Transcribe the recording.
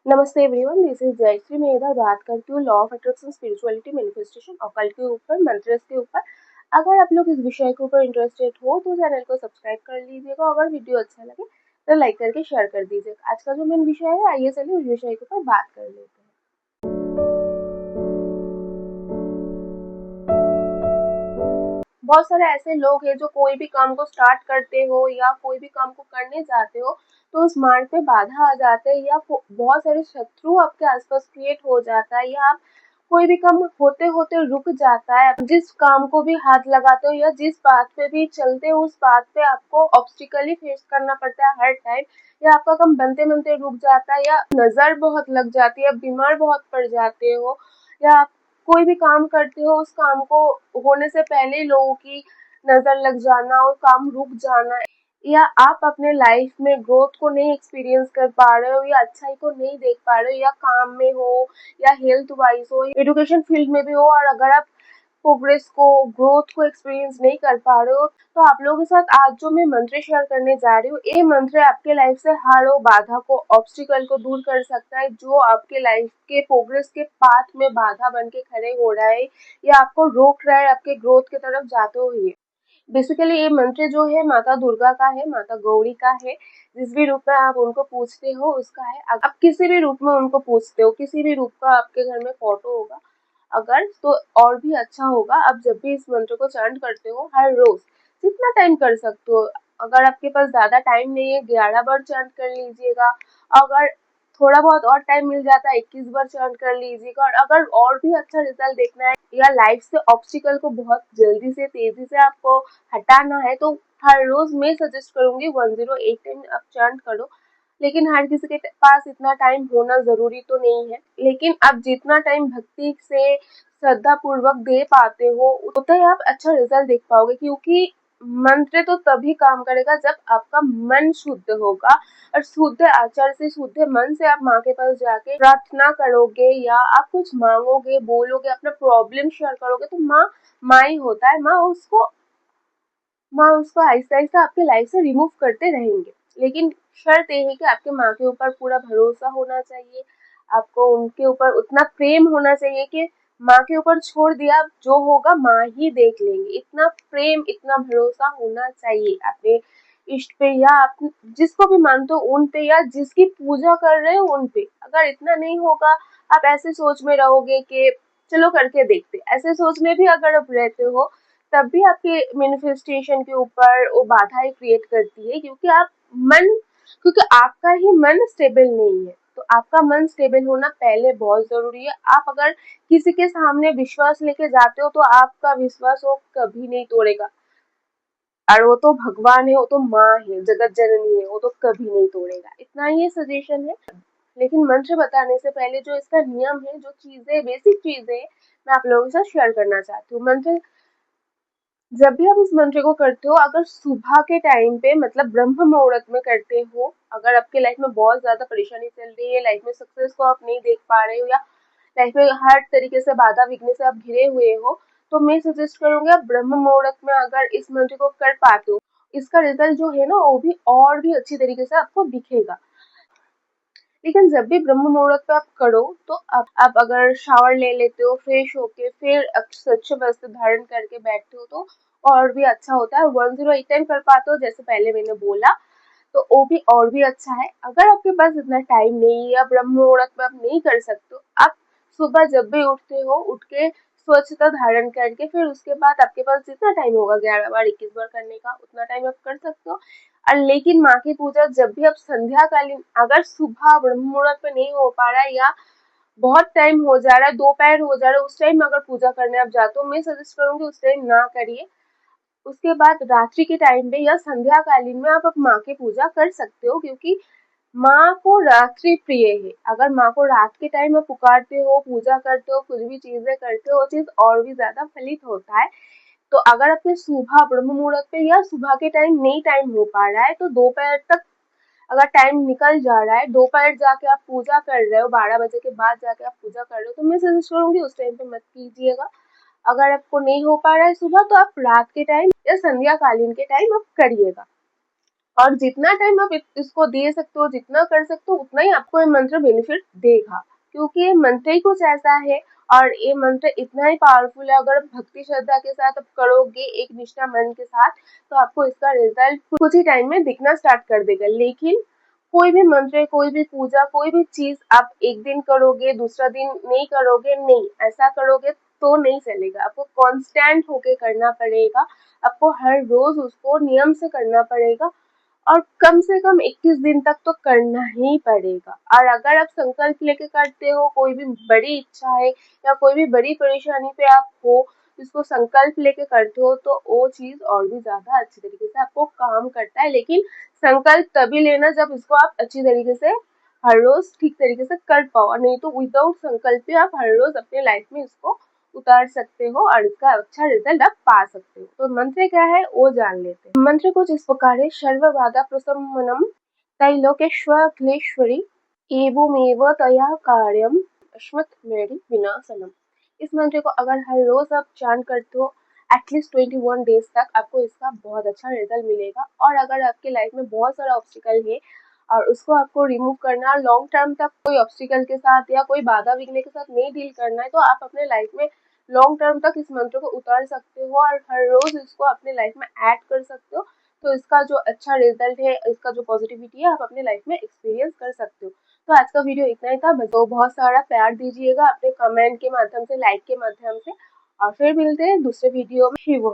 नमस्ते everyone, this is Jayashree. मैं इधर बात करती हूँ law of attraction, spirituality, manifestation, occult के ऊपर, मंत्रस के ऊपर। अगर आप लोग इस विषय के ऊपर इंटरेस्टेड हो तो चैनल को सब्सक्राइब कर लीजिएगा। अगर वीडियो अच्छा लगे तो लाइक करके शेयर कर दीजिएगा। आज का जो मेन विषय है, आइए चलिए उस विषय के ऊपर बात कर लेते हैं। बहुत सारे ऐसे लोग हैं जो कोई भी काम को स्टार्ट करते हो या कोई भी काम को करने जाते हो तो उस मार्ग पे बाधा आ जाते हैं, या बहुत सारे शत्रु आपके आसपास क्रिएट हो जाता है, या आप कोई भी काम होते होते रुक जाता है। जिस काम को भी हाथ लगाते हो या जिस बात पे भी चलते हो उस बात पे आपको ऑब्स्टिकल ही फेस करना पड़ता है हर टाइम, या आपका काम बनते बनते रुक जाता है, या नजर बहुत लग जाती है, बीमार बहुत पड़ जाते हो, या कोई भी काम करते हो उस काम को होने से पहले लोगों की नजर लग जाना और काम रुक जाना, या आप अपने लाइफ में ग्रोथ को नहीं एक्सपीरियंस कर पा रहे हो, या अच्छाई को नहीं देख पा रहे हो, या काम में हो या हेल्थ वाइज हो, एजुकेशन फील्ड में भी हो, और अगर आप प्रोग्रेस को, ग्रोथ को एक्सपीरियंस नहीं कर पा रहे हो तो आप लोगों के साथ आज जो मैं मंत्र शेयर करने जा रही हूँ, ये मंत्र आपके लाइफ से हर वो बाधा को, ऑब्स्टिकल को दूर कर सकता है जो आपके लाइफ के प्रोग्रेस के पाथ में बाधा बन के खड़े हो रहा है या आपको रोक रहा है आपके ग्रोथ की तरफ जाते हुए। बेसिकली ये मंत्र जो है माता दुर्गा का है, माता गौरी का है। जिस भी रूप में आप उनको पूछते हो उसका है। आप किसी भी रूप में उनको पूछते हो, किसी भी रूप का आपके घर में फोटो होगा अगर, तो और भी अच्छा होगा। आप जब भी इस मंत्र को चैंट करते हो हर रोज जितना टाइम कर सकते हो, अगर आपके पास ज्यादा टाइम नहीं है 11 बार चैंट कर लीजिएगा। अगर थोड़ा बहुत और टाइम मिल जाता है 21 बार चैंट कर लीजिएगा। और अगर और भी अच्छा रिजल्ट देखना है या लाइफ से ऑब्स्टिकल को बहुत जल्दी से तेजी से आपको हटाना है तो हर रोज मैं सजेस्ट करूंगी 108 टाइम आप चैंट करो। लेकिन हर किसी के पास इतना टाइम होना जरूरी तो नहीं है, लेकिन आप जितना टाइम भक्ति से श्रद्धा पूर्वक दे पाते हो उतना ही आप अच्छा रिजल्ट देख पाओगे, क्योंकि मंत्र तो तभी काम करेगा जब आपका मन शुद्ध होगा। और शुद्ध आचार से, शुद्ध मन से आप माँ के पास जाके प्रार्थना करोगे या आप कुछ मांगोगे, बोलोगे, अपना प्रॉब्लम शेयर करोगे तो माँ ही होता है। माँ उसको आहिस्ता आहिस्ता आपके लाइफ से रिमूव करते रहेंगे। लेकिन शर्त ये है कि आपके माँ के ऊपर पूरा भरोसा होना चाहिए, आपको उनके ऊपर उतना प्रेम होना चाहिए कि माँ के ऊपर छोड़ दिया, जो होगा माँ ही देख लेंगे। इतना प्रेम, इतना भरोसा होना चाहिए अपने इष्ट पे, या आप जिसको भी मानते हो उन पे, या जिसकी पूजा कर रहे हो उन पे। अगर इतना नहीं होगा, आप ऐसे सोच में रहोगे कि चलो करके देखते, ऐसे सोच में भी अगर आप रहते हो तब भी आपके मैनिफेस्टेशन के ऊपर वो बाधाएं क्रिएट करती है, क्योंकि आपका ही मन स्टेबल नहीं है। तो आपका मन स्टेबल होना पहले बहुत जरूरी है। आप अगर किसी के सामने विश्वास लेके जाते हो तो आपका विश्वास वो कभी नहीं तोड़ेगा। और वो तो भगवान है, वो तो माँ है, जगत जननी है, वो तो कभी नहीं तोड़ेगा। इतना ही सजेशन है। लेकिन मंत्र बताने से पहले जो इसका नियम है, जो चीजें, बेसिक चीजें मैं आप लोगों के साथ शेयर करना चाहती हूँ। मंत्र जब भी आप इस मंत्र को करते हो, अगर सुबह के टाइम पे मतलब ब्रह्म मुहूर्त में करते हो, अगर आपके लाइफ में बहुत ज्यादा परेशानी चल रही है, लाइफ में सक्सेस को आप नहीं देख पा रहे हो, या लाइफ में हर तरीके से बाधा विघ्न से आप घिरे हुए हो, तो मैं सजेस्ट करूंगी आप ब्रह्म मुहूर्त में अगर इस मंत्र को कर पाते हो, इसका रिजल्ट जो है ना वो भी और भी अच्छी तरीके से आपको दिखेगा। लेकिन जब भी ब्रह्म मुहूर्त पे आप करो तो आप अगर शावर ले लेते हो, फ्रेश होके फिर स्वच्छ वस्त्र धारण करके बैठते हो तो और भी अच्छा होता है। 108 टाइम कर पाते हो जैसे पहले मैंने बोला, तो वो भी और भी अच्छा है। अगर आपके पास इतना टाइम नहीं है या ब्रह्म मुहूर्त में आप नहीं कर सकते हो, आप सुबह जब भी उठते हो उठ के स्वच्छता धारण करके फिर उसके बाद आपके पास जितना टाइम होगा 11 बार 21 बार करने का, उतना टाइम आप कर सकते हो। और लेकिन माँ की पूजा जब भी आप संध्या कालीन, अगर सुबह ब्रह्म मुहूर्त पे नहीं हो पा रहा है या बहुत टाइम हो जा रहा है, दोपहर हो जा रहा है, उस टाइम अगर पूजा करने आप जाते हो, मैं सजेस्ट करूंगी उस टाइम ना करिए। उसके बाद रात्रि के टाइम पे या संध्या कालीन में आप माँ की पूजा कर सकते हो, क्योंकि माँ को रात्रि प्रिय है। अगर माँ को रात के टाइम में पुकारते हो, पूजा करते हो, कुछ भी चीजें करते हो, वो चीज और भी ज्यादा फलित होता है। तो अगर आपके सुबह ब्रह्म मुहूर्त पे या सुबह के टाइम नहीं टाइम हो पा रहा है तो दोपहर तक अगर टाइम निकल जा रहा है, दोपहर जाके आप पूजा कर रहे हो, 12 बजे के बाद जाके आप पूजा कर रहे हो, तो मैं सजेस्ट करूंगी उस टाइम पे मत कीजिएगा। अगर आपको नहीं हो पा रहा है सुबह तो आप रात के टाइम या संध्या कालीन के टाइम आप करिएगा। और जितना टाइम आप इसको दे सकते हो, जितना कर सकते हो, उतना ही आपको ये मंत्र बेनिफिट देगा, क्योंकि ये मंत्र ही कुछ ऐसा है और ये मंत्र इतना ही पावरफुल है। अगर भक्ति श्रद्धा के साथ आप करोगे, एक निष्ठा मन के साथ, तो आपको इसका रिजल्ट कुछ ही टाइम में दिखना स्टार्ट कर देगा। लेकिन कोई भी मंत्र, कोई भी पूजा, कोई भी चीज आप एक दिन करोगे, दूसरा दिन नहीं करोगे, नहीं, ऐसा करोगे तो नहीं चलेगा। आपको कांस्टेंट होके करना पड़ेगा, आपको हर रोज उसको नियम से करना पड़ेगा और कम से कम 21 दिन तक तो करना ही पड़ेगा। और अगर आप संकल्प लेके करते हो, कोई भी बड़ी इच्छा है या कोई भी बड़ी परेशानी पे आप हो, इसको संकल्प लेके करते हो, तो वो चीज और भी ज्यादा अच्छी तरीके से आपको काम करता है। लेकिन संकल्प तभी लेना जब इसको आप अच्छी तरीके से हर रोज ठीक तरीके से कर पाओ, और नहीं तो विदाउट संकल्प भी आप हर रोज अपने लाइफ में इसको उतार सकते हो और इसका अच्छा रिजल्ट आप पा सकते हो। तो मंत्र क्या है वो जान लेते हैं। मंत्र कुछ इस प्रकार है: सर्व बाधा प्रशमनम त्रैलोक्येश्वरेश्वरी एवमेव तया कार्यम अश्वत्थ मेरी विनाशनम। इस मंत्र को अगर हर रोज आप चांट करते हो एटलीस्ट 21 डेज तक, आपको इसका बहुत अच्छा रिजल्ट मिलेगा। और अगर आपके लाइफ में बहुत सारा ऑब्स्टिकल है और उसको आपको रिमूव करना, लॉन्ग टर्म तक कोई ऑब्स्टिकल के साथ या कोई बाधा विघ्न के साथ नहीं डील करना है, तो आप अपने लाइफ में लॉन्ग टर्म तक इस मंत्र को उतार सकते हो और हर रोज इसको अपने लाइफ में ऐड कर सकते हो। तो इसका जो अच्छा रिजल्ट है, इसका जो पॉजिटिविटी है, आप अपने लाइफ में एक्सपीरियंस कर सकते हो। तो आज का वीडियो इतना ही था। तो बहुत सारा प्यार दीजिएगा अपने कमेंट के माध्यम से, लाइक के माध्यम से, और फिर मिलते हैं दूसरे वीडियो में। शिव